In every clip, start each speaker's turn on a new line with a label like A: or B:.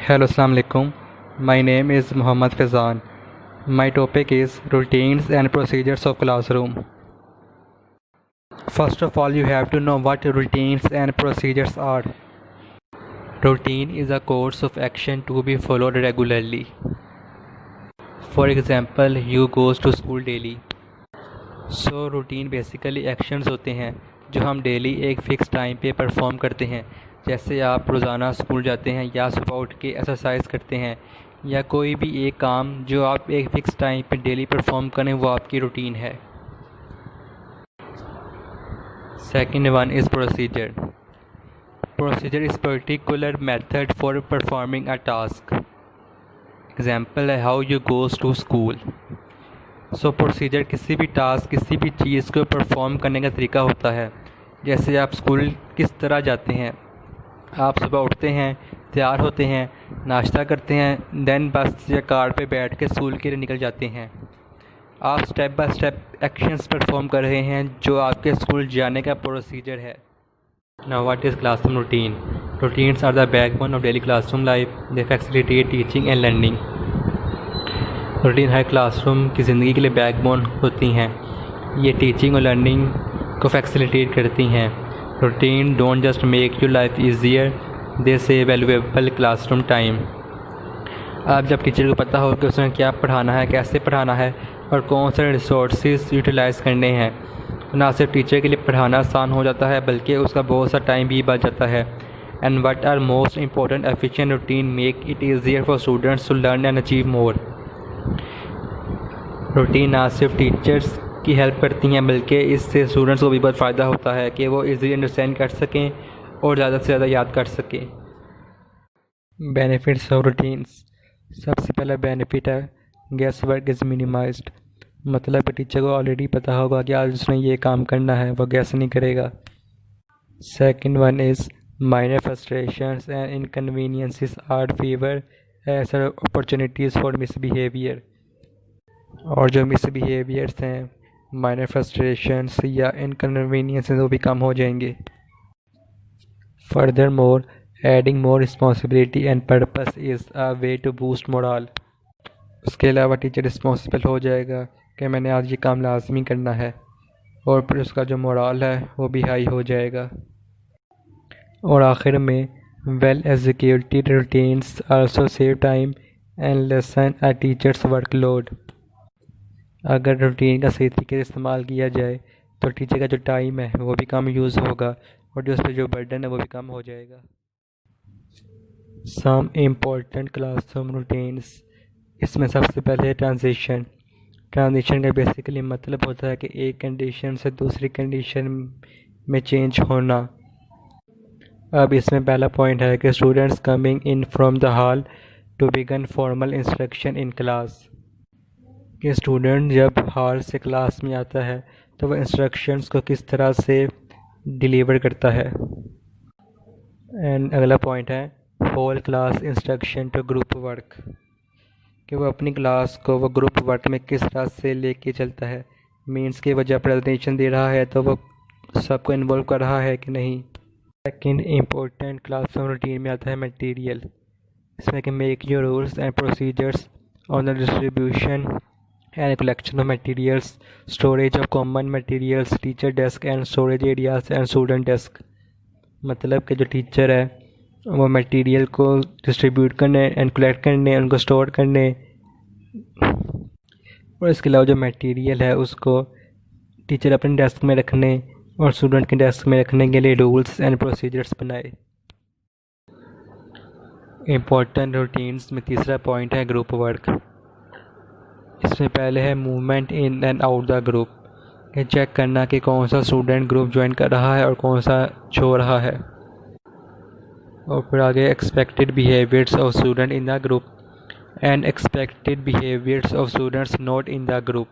A: Hello, Assalamu alaikum. My name is Muhammad Fizan. My topic is routines and procedures of classroom. First of all, you have to know what routines and procedures are. Routine is a course of action to be followed regularly. For example, you goes to school daily. So routine basically actions होते हैं जो हम daily एक fix time पे perform करते हैं। जैसे आप रोज़ाना स्कूल जाते हैं या सुबह उठ के एक्सरसाइज करते हैं या कोई भी एक काम जो आप एक फ़िक्स टाइम पे डेली परफॉर्म करें वो आपकी रूटीन है। Second one is procedure. Procedure is particular method for performing a task. Example है how you goes to school. So procedure किसी भी टास्क किसी भी चीज़ को परफॉर्म करने का तरीका होता है। जैसे आप स्कूल किस तरह जाते हैं, आप सुबह उठते हैं, तैयार होते हैं, नाश्ता करते हैं, देन बस या कार पे बैठ के स्कूल के लिए निकल जाते हैं। आप step by step actions perform कर रहे हैं जो आपके स्कूल जाने का प्रोसीजर है। Now what is classroom routine? Routines are the backbone of daily classroom life. They facilitate teaching and learning. Routine हर क्लासरूम की ज़िंदगी के लिए बैकबोन होती हैं। ये टीचिंग और लर्निंग को फैसिलिटेट करती हैं। Routine don't just make your life easier, they save valuable classroom time. अब जब टीचर को पता हो कि उसने क्या पढ़ाना है, कैसे पढ़ाना है और कौन से रिसोर्सेज यूटिलाइज़ करने हैं, ना सिर्फ टीचर के लिए पढ़ाना आसान हो जाता है बल्कि उसका बहुत सा टाइम भी बच जाता है। And what are most important, efficient routine make it easier for students to learn and achieve more. Routine ना सिर्फ टीचर्स की हेल्प करती हैं बल्कि इससे स्टूडेंट्स को भी बहुत फ़ायदा होता है कि वो इजीली अंडरस्टैंड कर सकें और ज़्यादा से ज़्यादा याद कर सकें। Benefits of routines. सबसे पहला बेनिफिट है गेस वर्क इज़ मिनिमाइज्ड। मतलब टीचर को ऑलरेडी पता होगा कि आज उसने ये काम करना है, वो गेस नहीं करेगा। Second one is minor frustrations and inconveniences are favour as opportunities for misbehaviour. और जो मिसबिहेवियर्स हैं, माइनर फ्रस्ट्रेशंस या इनकन्वीनियंस वो भी कम हो जाएंगे। Furthermore adding more responsibility and purpose is a way to boost morale. उसके अलावा टीचर रिस्पॉन्सिबल हो जाएगा कि मैंने आज ये काम लाजमी करना है और फिर उसका जो मोरल है वो भी हाई हो जाएगा। और आखिर में well educated routines also save time and lesson a teachers workload. अगर रूटीन का सही तरीके से इस्तेमाल किया जाए तो टीचर का जो टाइम है वो भी कम यूज़ होगा और जो उस पर जो बर्डन है वो भी कम हो जाएगा। Some important classroom routines. इसमें सबसे पहले ट्रांजिशन। ट्रांजिशन का बेसिकली मतलब होता है कि एक कंडीशन से दूसरी कंडीशन में चेंज होना। अब इसमें पहला पॉइंट है कि students coming in from the hall to begin formal instruction in class. कि स्टूडेंट जब हॉल से क्लास में आता है तो वह इंस्ट्रक्शंस को किस तरह से डिलीवर करता है। एंड अगला पॉइंट है whole class instruction to group work. कि वो अपनी क्लास को वो ग्रुप वर्क में किस तरह से लेके चलता है। मीन्स कि वह जब प्रेजेंटेशन दे रहा है तो वो सबको इन्वॉल्व कर रहा है कि नहीं। सेकेंड इम्पोर्टेंट क्लासरूम रूटीन में आता है मटेरियल। इसमें कि make your rules and procedures on the distribution and collection of materials, storage of common materials, teacher desk and storage areas and student desk। मतलब कि जो टीचर है वो मटेरियल को डिस्ट्रीब्यूट करने एंड कलेक्ट करने, उनको स्टोर करने और इसके अलावा जो मटेरियल है उसको टीचर अपने डेस्क में रखने और स्टूडेंट के डेस्क में रखने के लिए रूल्स एंड प्रोसीजर्स बनाए। इम्पोर्टेंट रूटीन्स में तीसरा पॉइंट है ग्रुप वर्क। इसमें पहले है movement in and out the group. कि चेक करना कि कौन सा स्टूडेंट ग्रुप ज्वाइन कर रहा है और कौन सा छोड़ रहा है। और फिर आगे expected behaviours of student in the group and expected behaviours of students not in the group.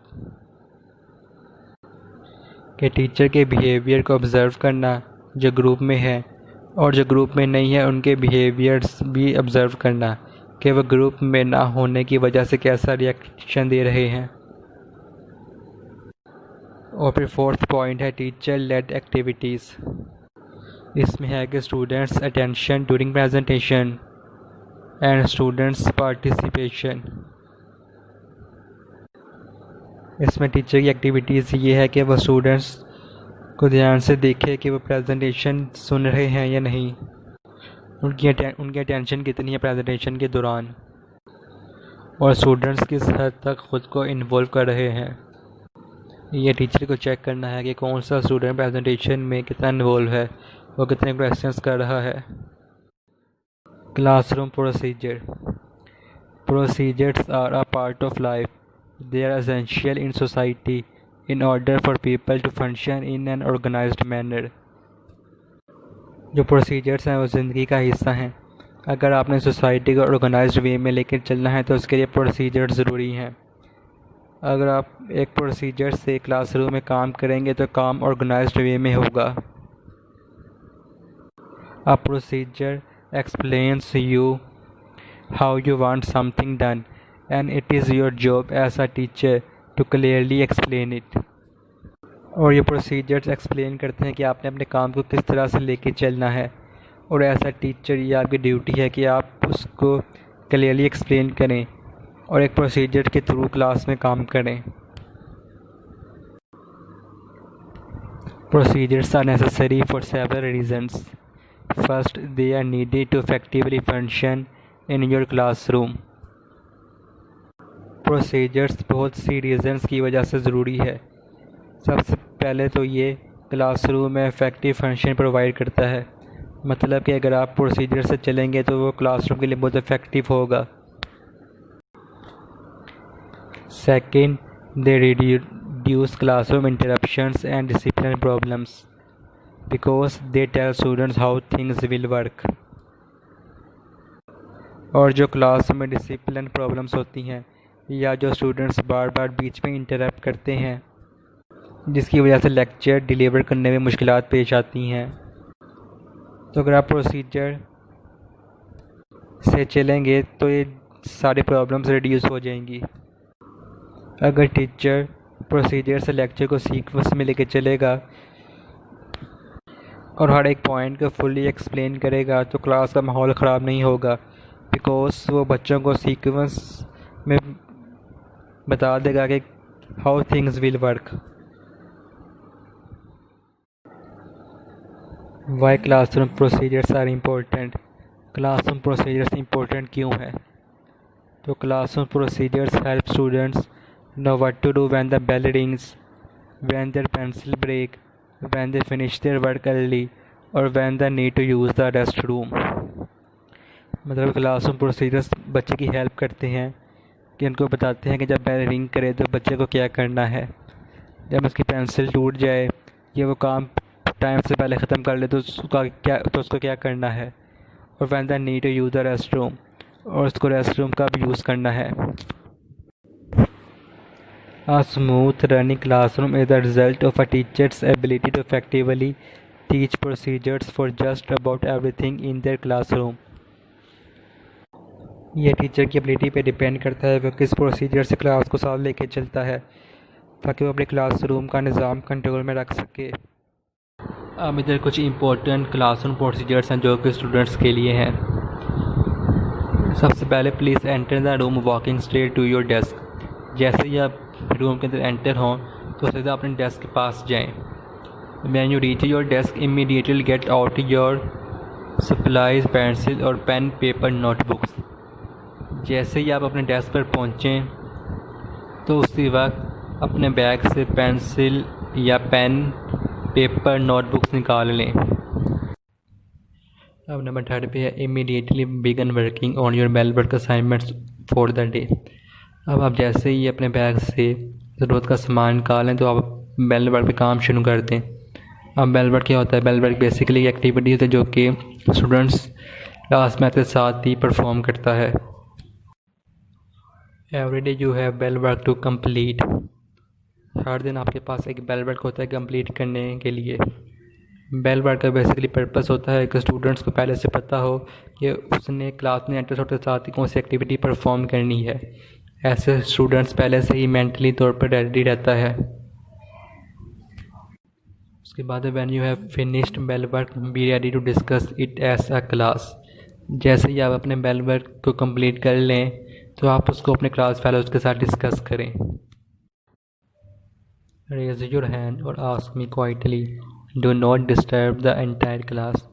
A: कि टीचर के बिहेवियर को ऑब्ज़र्व करना जो ग्रुप में है और जो ग्रुप में नहीं है उनके बिहेवियर्स भी ऑब्ज़र्व करना कि वह ग्रुप में ना होने की वजह से कैसा रिएक्शन दे रहे हैं। और फिर फोर्थ पॉइंट है टीचर लेड एक्टिविटीज़। इसमें है कि students attention during presentation. and students' participation. इसमें टीचर की एक्टिविटीज़ ये है कि वो स्टूडेंट्स को ध्यान से देखे कि वो प्रेजेंटेशन सुन रहे हैं या नहीं, उनकी अटेंशन कितनी है प्रेजेंटेशन के दौरान, और स्टूडेंट्स किस हद तक ख़ुद को इन्वॉल्व कर रहे हैं। ये टीचर को चेक करना है कि कौन सा स्टूडेंट प्रेजेंटेशन में कितना इन्वॉल्व है, वो कितने क्वेश्चंस कर रहा है। Classroom procedure. Procedures are a part of life. They are essential in society in order for people to function in an organized manner. जो प्रोसीजर्स हैं वो ज़िंदगी का हिस्सा हैं। अगर आपने सोसाइटी को ऑर्गेनाइज्ड वे में लेकर चलना है तो उसके लिए प्रोसीजर ज़रूरी हैं। अगर आप एक प्रोसीजर से क्लासरूम में काम करेंगे तो काम ऑर्गेनाइज्ड वे में होगा। A procedure explains you how you want something done, and it is your job as a teacher to clearly explain it. और ये प्रोसीजर्स एक्सप्लेन करते हैं कि आपने अपने काम को किस तरह से लेके चलना है, और एज अ टीचर ये आपकी ड्यूटी है कि आप उसको क्लियरली एक्सप्लेन करें और एक प्रोसीजर के थ्रू क्लास में काम करें। Procedures are necessary for several reasons. First, they are needed to effectively function in your classroom. Procedures बहुत सी रीज़न्स की वजह से ज़रूरी है। सबसे पहले तो ये क्लासरूम में इफ़ेक्टिव फंक्शन प्रोवाइड करता है, मतलब कि अगर आप प्रोसीजर से चलेंगे तो वो क्लासरूम के लिए बहुत इफ़ेक्टिव होगा। Second, they reduce classroom interruptions and discipline problems because they tell students how things will work. और जो क्लास में डिसिप्लिन प्रॉब्लम्स होती हैं या जो स्टूडेंट्स बार बार बीच में इंटरप्ट करते हैं जिसकी वजह से लेक्चर डिलीवर करने में मुश्किलात पेश आती हैं, तो अगर आप प्रोसीजर से चलेंगे तो ये सारी प्रॉब्लम्स रिड्यूस हो जाएंगी। अगर टीचर प्रोसीजर से लेक्चर को सीक्वेंस में लेके चलेगा और हर एक पॉइंट को फुली एक्सप्लेन करेगा तो क्लास का माहौल ख़राब नहीं होगा, बिकॉज वो बच्चों को सीक्वेंस में बता देगा कि how things will work. Why classroom procedures are important. Classroom procedures important क्यों है? तो classroom procedures help students know what to do when the bell rings, when their pencil break, when they finish their work early, or when they need to use the restroom. मतलब classroom procedures बच्चे की help करते हैं कि उनको बताते हैं कि जब बेल रिंग करे तो बच्चे को क्या करना है, जब उसकी पेंसिल टूट जाए या वो काम टाइम से पहले ख़त्म कर ले तो उसको क्या करना है, और when they need to use the restroom, और उसको रेस्टरूम का भी यूज़ करना है। A smooth running classroom is the result of a teacher's ability to effectively teach procedures for just about everything in their classroom. यह teacher की ability पे depend करता है वो किस प्रोसीजर से क्लास को साथ लेके चलता है ताकि वो अपने क्लासरूम का निज़ाम कंट्रोल में रख सके। अब इधर कुछ इम्पोर्टेंट क्लासरूम प्रोसीजर्स हैं जो कि स्टूडेंट्स के लिए हैं। सबसे पहले, please enter the room walking straight to your desk. जैसे ही आप रूम के अंदर एंटर हों तो सीधा अपने डेस्क के पास जाएं। When you reach your desk, immediately get out your supplies, pencil और पेन, पेपर, नोटबुक्स। जैसे ही आप अपने डेस्क पर पहुँचें तो उसी वक्त अपने बैग से पेंसिल या पेन, पेपर, नोटबुक्स निकाल लें। अब नंबर 3 पे है, immediately begin working on your bell work assignments for the day. अब आप जैसे ही अपने बैग से ज़रूरत का सामान निकालें तो आप बेल वर्क पे काम शुरू कर दें। अब बेल वर्क क्या होता है? बेल वर्क बेसिकली एक्टिविटी है जो कि स्टूडेंट्स क्लास में के साथ ही परफॉर्म करता है। Every day you have bell work to complete. हर दिन आपके पास एक बेल वर्क होता है कंप्लीट करने के लिए। बेल वर्क का बेसिकली पर्पस होता है कि स्टूडेंट्स को पहले से पता हो कि उसने क्लास में एंटर होते साथ ही कौन सी एक्टिविटी परफॉर्म करनी है। ऐसे स्टूडेंट्स पहले से ही मेंटली तौर पर रेडी रहता है। उसके बाद when you have finished bell work, be ready to discuss it as a class. जैसे ही आप अपने बेल वर्क को कंप्लीट कर लें तो आप उसको अपने क्लास फेलोज़ के साथ डिस्कस करें। रेज योर हैंड और ask me quietly, do not disturb the entire class.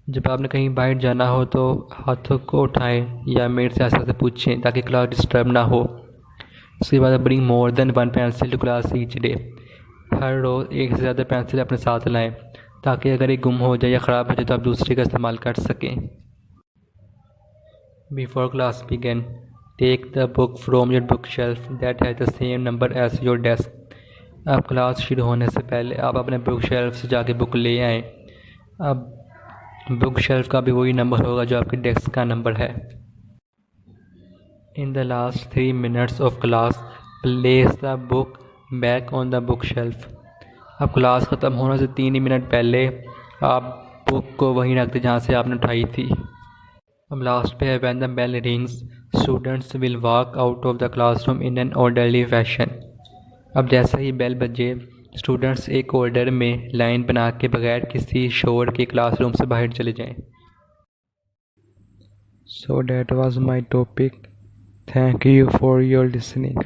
A: जब आपने कहीं बाहर जाना हो तो हाथों को उठाएं या मेड से आस्ते आस्ते पूछें ताकि क्लास डिस्टर्ब ना हो। उसके बाद bring more than 1 pencil to class each day. हर रोज़ एक से ज़्यादा पेंसिल अपने साथ लाएं ताकि अगर एक गुम हो जाए या ख़राब हो जाए तो आप दूसरे का इस्तेमाल कर सकें। Before class begin, take the book from your bookshelf that has the same number as your desk. अब क्लास शुरू होने से पहले आप अपने बुक शेल्फ से जाके बुक ले आएँ। अब बुक शेल्फ का भी वही नंबर होगा जो आपके डेस्क का नंबर है। In the last 3 minutes of class, place the book back on the bookshelf। अब क्लास ख़त्म होने से 3 ही मिनट पहले आप बुक को वहीं रख दें जहाँ से आपने उठाई थी। अब लास्ट पे है when the bell rings, students will walk out of the classroom in an orderly fashion। अब जैसे ही बेल बजे स्टूडेंट्स एक ऑर्डर में लाइन बना के बगैर किसी शोर के क्लासरूम से बाहर चले जाएं। So that was my topic. Thank you for your listening.